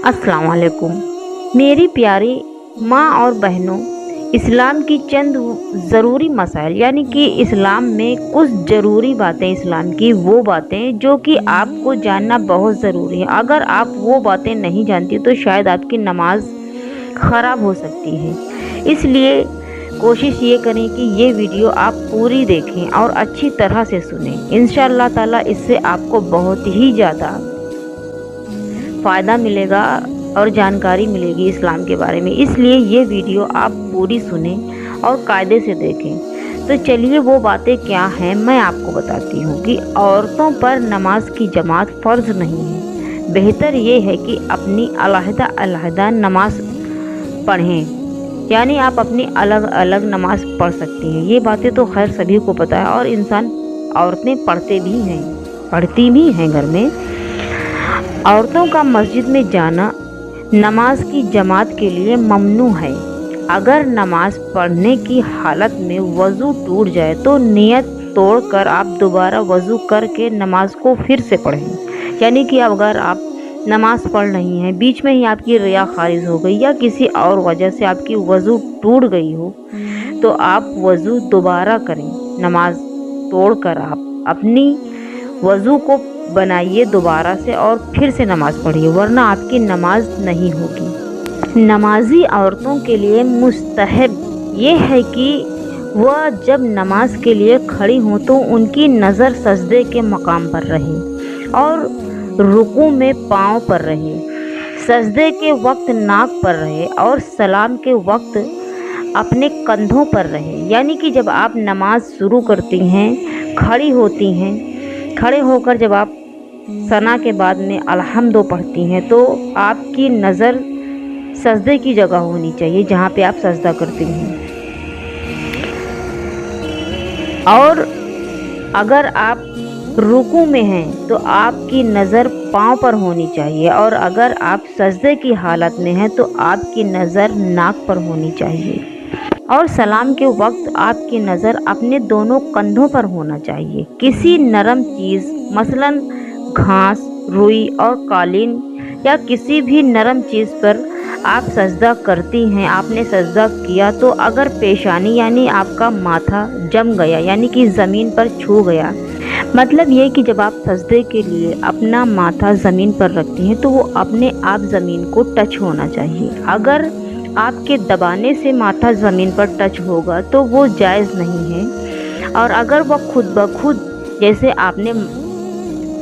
अस्सलाम वालेकुम। मेरी प्यारी माँ और बहनों, इस्लाम की चंद ज़रूरी मसाइल यानी कि इस्लाम में कुछ ज़रूरी बातें, इस्लाम की वो बातें जो कि आपको जानना बहुत ज़रूरी है। अगर आप वो बातें नहीं जानती तो शायद आपकी नमाज ख़राब हो सकती है। इसलिए कोशिश ये करें कि ये वीडियो आप पूरी देखें और अच्छी तरह से सुनें। इंशाअल्लाह ताला इससे आपको बहुत ही ज़्यादा फ़ायदा मिलेगा और जानकारी मिलेगी इस्लाम के बारे में। इसलिए ये वीडियो आप पूरी सुने और कायदे से देखें। तो चलिए वो बातें क्या हैं मैं आपको बताती हूँ कि औरतों पर नमाज की जमात फ़र्ज़ नहीं है। बेहतर ये है कि अपनी अलहदा नमाज पढ़ें, यानी आप अपनी अलग अलग नमाज पढ़ सकती हैं। ये बातें तो खैर सभी को पता है और औरतें पढ़ती भी हैं घर में। औरतों का मस्जिद में जाना नमाज की जमात के लिए ममनू है। अगर नमाज पढ़ने की हालत में वज़ू टूट जाए तो नियत तोड़कर आप दोबारा वज़ू करके नमाज को फिर से पढ़ें। यानी कि अगर आप नमाज पढ़ रही हैं, बीच में ही आपकी रिया खारिज हो गई या किसी और वजह से आपकी वज़ू टूट गई हो तो आप वज़ू दोबारा करें। नमाज तोड़कर आप अपनी वज़ू को बनाइए दोबारा से और फिर से नमाज़ पढ़िए, वरना आपकी नमाज नहीं होगी। नमाजी औरतों के लिए मुस्तहब ये है कि वह जब नमाज के लिए खड़ी हों तो उनकी नज़र सजदे के मकाम पर रहे और रुकू में पाँव पर रहे, सजदे के वक्त नाक पर रहे और सलाम के वक्त अपने कंधों पर रहे। यानी कि जब आप नमाज शुरू करती हैं, खड़ी होती हैं, खड़े होकर जब आप सना के बाद में अलहम्दो पढ़ती हैं तो आपकी नज़र सजदे की जगह होनी चाहिए जहाँ पे आप सजदा करती हैं। और अगर आप रुकू में हैं तो आपकी नज़र पाँव पर होनी चाहिए और अगर आप सजदे की हालत में हैं तो आपकी नज़र नाक पर होनी चाहिए। और सलाम के वक्त आपकी नज़र अपने दोनों कंधों पर होना चाहिए। किसी नरम चीज़ मसलन घास, रुई और कालीन या किसी भी नरम चीज़ पर आप सजदा करती हैं, आपने सजदा किया तो अगर पेशानी यानी आपका माथा जम गया यानी कि ज़मीन पर छू गया, मतलब ये कि जब आप सजदे के लिए अपना माथा ज़मीन पर रखती हैं तो वो अपने आप ज़मीन को टच होना चाहिए। अगर आपके दबाने से माथा ज़मीन पर टच होगा तो वो जायज़ नहीं है। और अगर वह खुद ब खुद जैसे आपने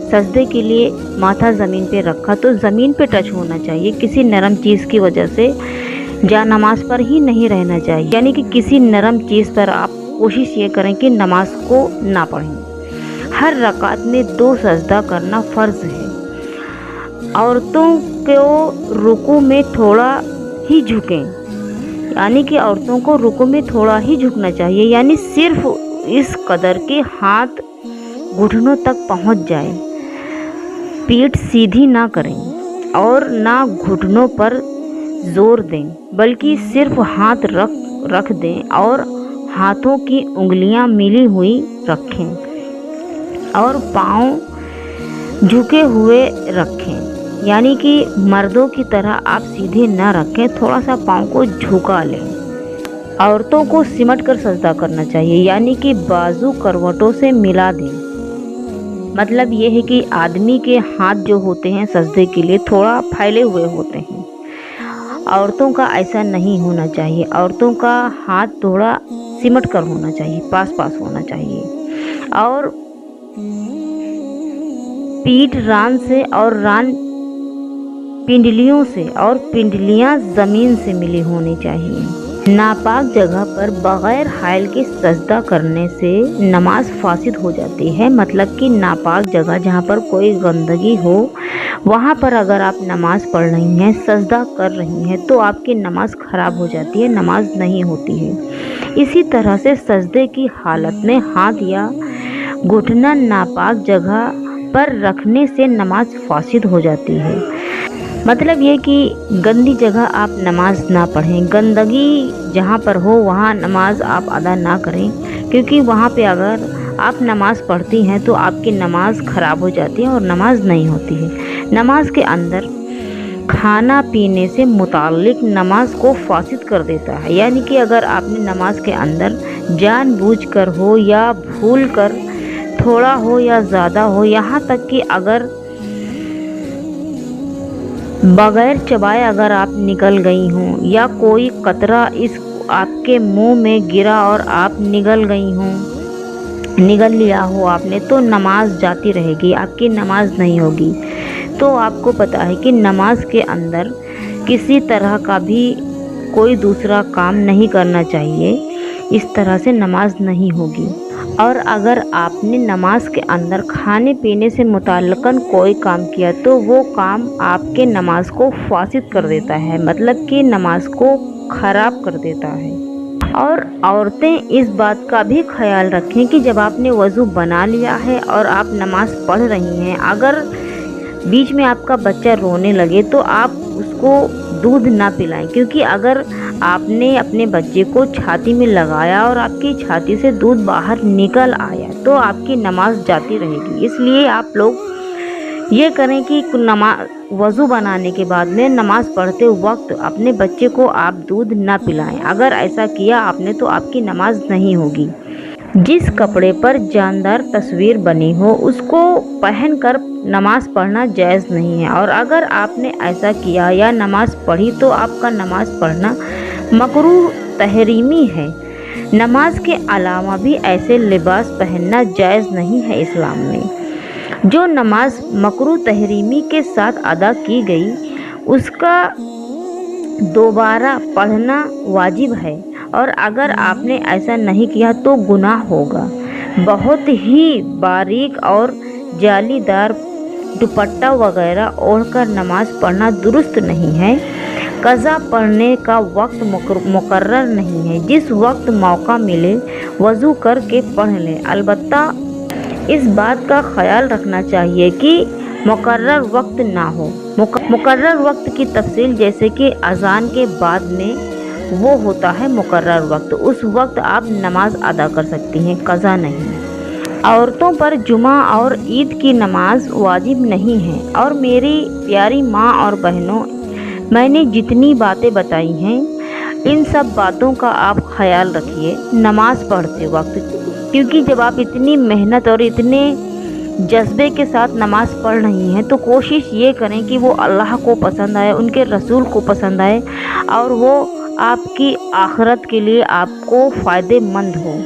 सजदे के लिए माथा ज़मीन पे रखा तो ज़मीन पे टच होना चाहिए, किसी नरम चीज़ की वजह से जा नमाज पर ही नहीं रहना चाहिए। यानी कि किसी नरम चीज़ पर आप कोशिश ये करें कि नमाज को ना पढ़ें। हर रकात में 2 सजदा करना फ़र्ज़ है। औरतों को रुकू में थोड़ा ही झुकें, यानी कि औरतों को रुकू में थोड़ा ही झुकना चाहिए, यानी सिर्फ इस कदर के हाथ घुटनों तक पहुंच जाए। पीठ सीधी ना करें और ना घुटनों पर जोर दें, बल्कि सिर्फ हाथ रख दें और हाथों की उंगलियां मिली हुई रखें और पाँव झुके हुए रखें। यानी कि मर्दों की तरह आप सीधे ना रखें, थोड़ा सा पाँव को झुका लें। औरतों को सिमट कर सजदा करना चाहिए, यानी कि बाजू करवटों से मिला दें। मतलब ये है कि आदमी के हाथ जो होते हैं सजदे के लिए थोड़ा फैले हुए होते हैं, औरतों का ऐसा नहीं होना चाहिए। औरतों का हाथ थोड़ा सिमट कर होना चाहिए, पास पास होना चाहिए और पीठ रान से और रान पिंडलियों से और पिंडलियां ज़मीन से मिली होनी चाहिए। नापाक जगह पर बग़ैर हाइल के सजदा करने से नमाज फासिद हो जाती है। मतलब कि नापाक जगह जहाँ पर कोई गंदगी हो वहाँ पर अगर आप नमाज़ पढ़ रही हैं, सजदा कर रही हैं तो आपकी नमाज ख़राब हो जाती है, नमाज नहीं होती है। इसी तरह से सजदे की हालत में हाथ या घुटना नापाक जगह पर रखने से नमाज फासिद हो जाती है। मतलब ये कि गंदी जगह आप नमाज ना पढ़ें, गंदगी जहाँ पर हो वहाँ नमाज आप अदा ना करें, क्योंकि वहाँ पे अगर आप नमाज़ पढ़ती हैं तो आपकी नमाज़ ख़राब हो जाती है और नमाज नहीं होती है। नमाज के अंदर کھانا پینے سے متعلق نماز کو فاسد کر دیتا ہے، یعنی کہ اگر آپ نے نماز کے اندر جان بوجھ کر ہو یا بھول کر تھوڑا ہو یا زیادہ ہو، یہاں تک کہ اگر بغیر چبائے اگر آپ نکل گئی ہوں یا کوئی قطرہ اس آپ کے منہ میں گرا اور آپ نگل گئی ہوں، نگل لیا ہو آپ نے، تو نماز جاتی رہے گی، آپ کی نماز نہیں ہوگی۔ تو آپ کو پتہ ہے کہ نماز کے اندر کسی طرح کا بھی کوئی دوسرا کام نہیں کرنا چاہیے، اس طرح سے نماز نہیں ہوگی۔ اور اگر آپ نے نماز کے اندر کھانے پینے سے متعلقاً کوئی کام کیا تو وہ کام آپ کے نماز کو فاسد کر دیتا ہے، مطلب کہ نماز کو خراب کر دیتا ہے۔ اور عورتیں اس بات کا بھی خیال رکھیں کہ جب آپ نے وضو بنا لیا ہے اور آپ نماز پڑھ رہی ہیں، اگر بیچ میں آپ کا بچہ رونے لگے تو آپ اس کو دودھ نہ پلائیں، کیونکہ اگر آپ نے اپنے بچے کو چھاتی میں لگایا اور آپ کی چھاتی سے دودھ باہر نکل آیا تو آپ کی نماز جاتی رہے گی۔ اس لیے آپ لوگ یہ کریں کہ وضو بنانے کے بعد میں نماز پڑھتے وقت اپنے بچے کو آپ دودھ نہ پلائیں۔ اگر ایسا کیا آپ نے تو آپ کی نماز نہیں ہوگی۔ جس کپڑے پر جاندار تصویر بنی ہو اس کو پہن کر نماز پڑھنا جائز نہیں ہے، اور اگر آپ نے ایسا کیا یا نماز پڑھی تو آپ کا نماز پڑھنا مکروہ تحریمی ہے۔ نماز کے علاوہ بھی ایسے لباس پہننا جائز نہیں ہے اسلام میں۔ جو نماز مکروہ تحریمی کے ساتھ ادا کی گئی اس کا دوبارہ پڑھنا واجب ہے، اور اگر آپ نے ایسا نہیں کیا تو گناہ ہوگا۔ بہت ہی باریک اور جالی دار دوپٹہ وغیرہ اوڑھ کر نماز پڑھنا درست نہیں ہے۔ قضا پڑھنے کا وقت مقرر نہیں ہے، جس وقت موقع ملے وضو کر کے پڑھ لیں۔ البتہ اس بات کا خیال رکھنا چاہیے کہ مقرر وقت نہ ہو۔ مقرر وقت کی تفصیل جیسے کہ اذان کے بعد میں وہ ہوتا ہے مقرر وقت، اس وقت آپ نماز ادا کر سکتی ہیں، قضا نہیں۔ عورتوں پر جمعہ اور عید کی نماز واجب نہیں ہے۔ اور میری پیاری ماں اور بہنوں، میں نے جتنی باتیں بتائی ہیں ان سب باتوں کا آپ خیال رکھیے نماز پڑھتے وقت، کیونکہ جب آپ اتنی محنت اور اتنے جذبے کے ساتھ نماز پڑھ رہی ہیں تو کوشش یہ کریں کہ وہ اللہ کو پسند آئے، ان کے رسول کو پسند آئے، اور وہ آپ کی آخرت کے لیے آپ کو فائدہ مند ہو۔